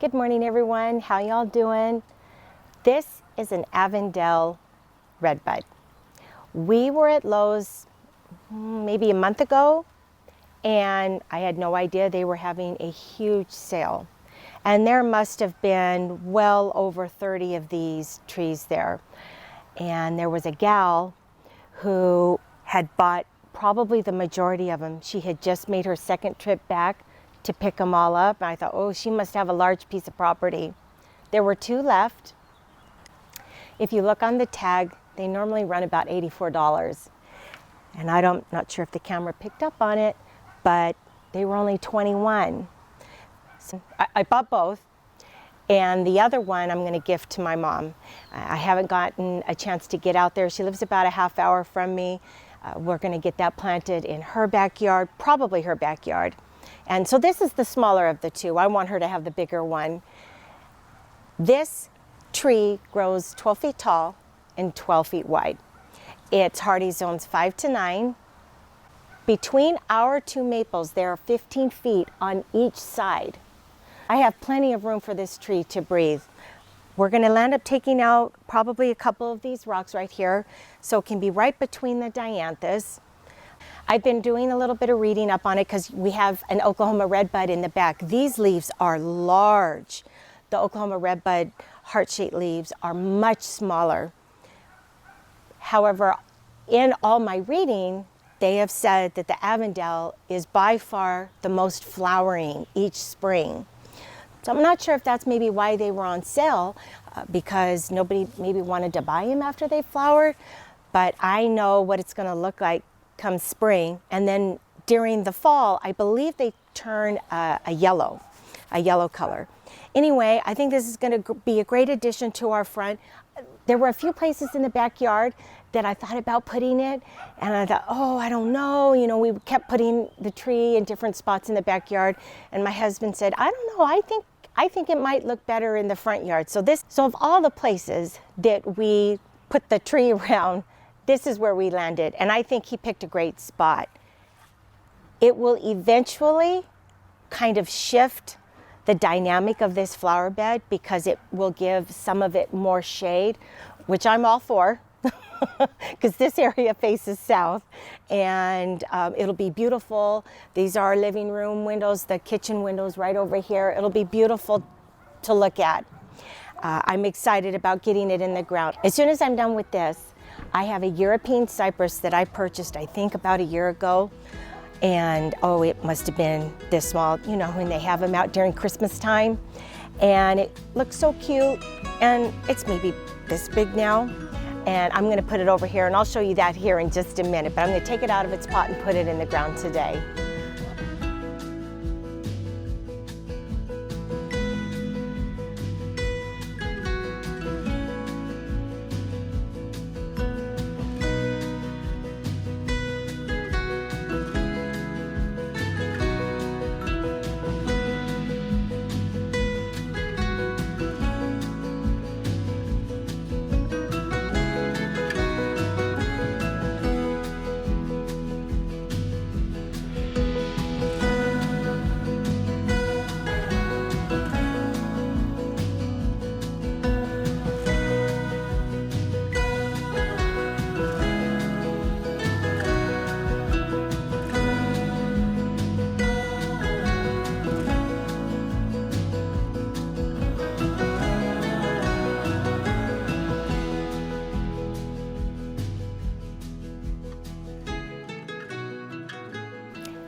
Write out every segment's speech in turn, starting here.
Good morning, everyone. How y'all doing? This is an Avondale Redbud. We were at Lowe's maybe a month ago, and I had no idea they were having a huge sale. And there must have been well over 30 of these trees there. And there was a gal who had bought probably the majority of them. She had just made her second trip back to pick them all up. And I thought, oh, she must have a large piece of property. There were 2 left. If you look on the tag, they normally run about $84. And not sure if the camera picked up on it, but they were only $21. So I bought both. And the other one I'm going to gift to my mom. I haven't gotten a chance to get out there. She lives about a half hour from me. We're going to get that planted in her backyard, probably her backyard. And so this is the smaller of the 2. I want her to have the bigger one. This tree grows 12 feet tall and 12 feet wide. It's hardy zones 5 to 9. Between our 2 maples, there are 15 feet on each side. I have plenty of room for this tree to breathe. We're going to end up taking out probably a couple of these rocks right here, so it can be right between the dianthus. I've been doing a little bit of reading up on it because we have an Oklahoma redbud in the back. These leaves are large. The Oklahoma redbud heart-shaped leaves are much smaller. However, in all my reading, they have said that the Avondale is by far the most flowering each spring. So I'm not sure if that's maybe why they were on sale, because nobody maybe wanted to buy them after they flowered. But I know what it's going to look like come spring. And then during the fall, I believe they turn a yellow color. Anyway, I think this is going to be a great addition to our front. There were a few places in the backyard that I thought about putting it, and I thought, oh, I don't know. You know, we kept putting the tree in different spots in the backyard, and my husband said, I don't know, I think it might look better in the front yard. So of all the places that we put the tree around, this is where we landed, and I think he picked a great spot. It will eventually kind of shift the dynamic of this flower bed because it will give some of it more shade, which I'm all for. Because this area faces south, and it'll be beautiful. These are our living room windows, the kitchen windows right over here. It'll be beautiful to look at. I'm excited about getting it in the ground. As soon as I'm done with this, I have a European cypress that I purchased, I think, about a year ago. And oh, it must have been this small, you know, when they have them out during Christmas time. And it looks so cute, and it's maybe this big now. And I'm going to put it over here, and I'll show you that here in just a minute. But I'm going to take it out of its pot and put it in the ground today.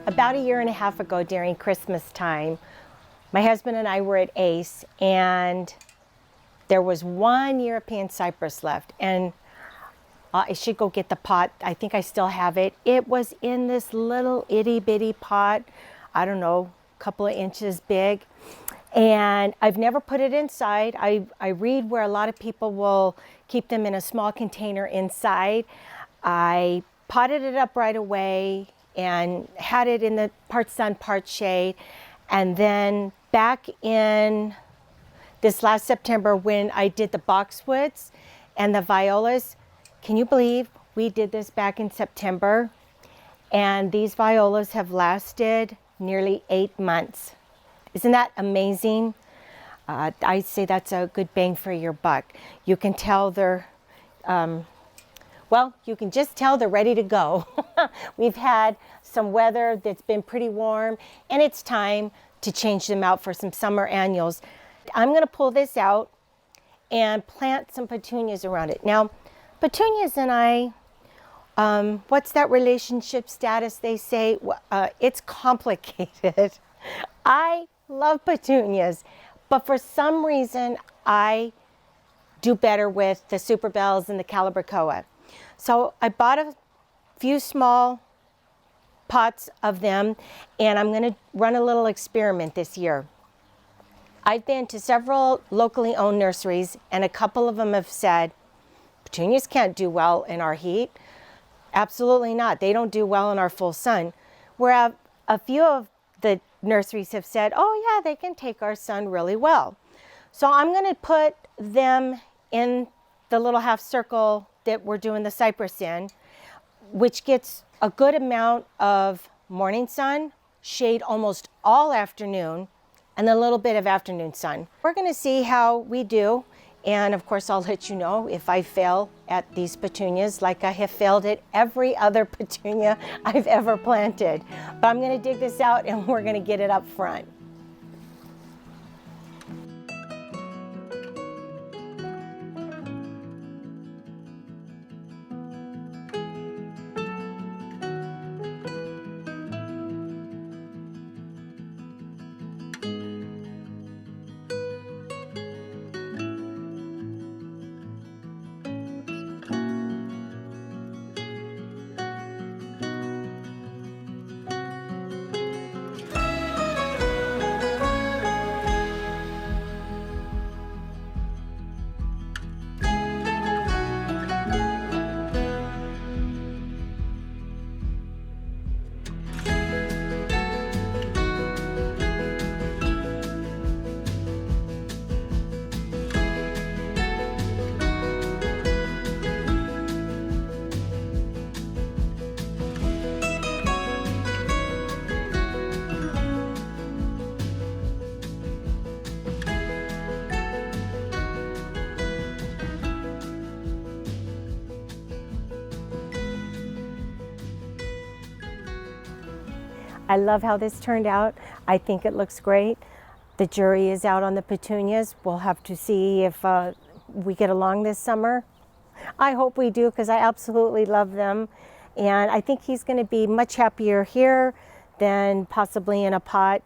About a year and a half ago during Christmas time, my husband and I were at Ace, and there was 1 European cypress left, and I should go get the pot. I think I still have it. It was in this little itty bitty pot, I don't know, a couple of inches big, and I've never put it inside. I read where a lot of people will keep them in a small container inside. I potted it up right away and had it in the part sun, part shade. And then back in this last September when I did the boxwoods and the violas, can you believe we did this back in September? And these violas have lasted nearly 8 months. Isn't that amazing? I say that's a good bang for your buck. You can tell they're, well, you can just tell they're ready to go. We've had some weather that's been pretty warm, and it's time to change them out for some summer annuals. I'm going to pull this out and plant some petunias around it. Now, petunias and I, what's that relationship status they say? It's complicated. I love petunias, but for some reason I do better with the Super Bells and the Calibrachoa. So I bought a few small pots of them, and I'm going to run a little experiment this year. I've been to several locally owned nurseries, and a couple of them have said, petunias can't do well in our heat. Absolutely not. They don't do well in our full sun. Whereas a few of the nurseries have said, oh yeah, they can take our sun really well. So I'm going to put them in the little half circle that we're doing the cypress in, which gets a good amount of morning sun, shade almost all afternoon, and a little bit of afternoon sun. We're going to see how we do, and of course I'll let you know if I fail at these petunias like I have failed at every other petunia I've ever planted. But I'm going to dig this out and we're going to get it up front. I love how this turned out. I think it looks great. The jury is out on the petunias. We'll have to see if we get along this summer. I hope we do, because I absolutely love them. And I think he's going to be much happier here than possibly in a pot.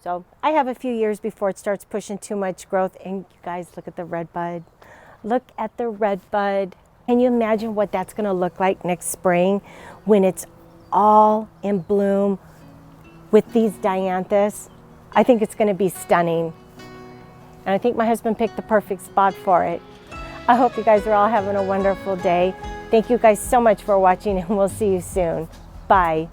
So I have a few years before it starts pushing too much growth. And you guys, look at the redbud. Look at the redbud. Can you imagine what that's going to look like next spring when it's all in bloom with these dianthus? I think it's going to be stunning. And I think my husband picked the perfect spot for it. I hope you guys are all having a wonderful day. Thank you guys so much for watching, and we'll see you soon. Bye.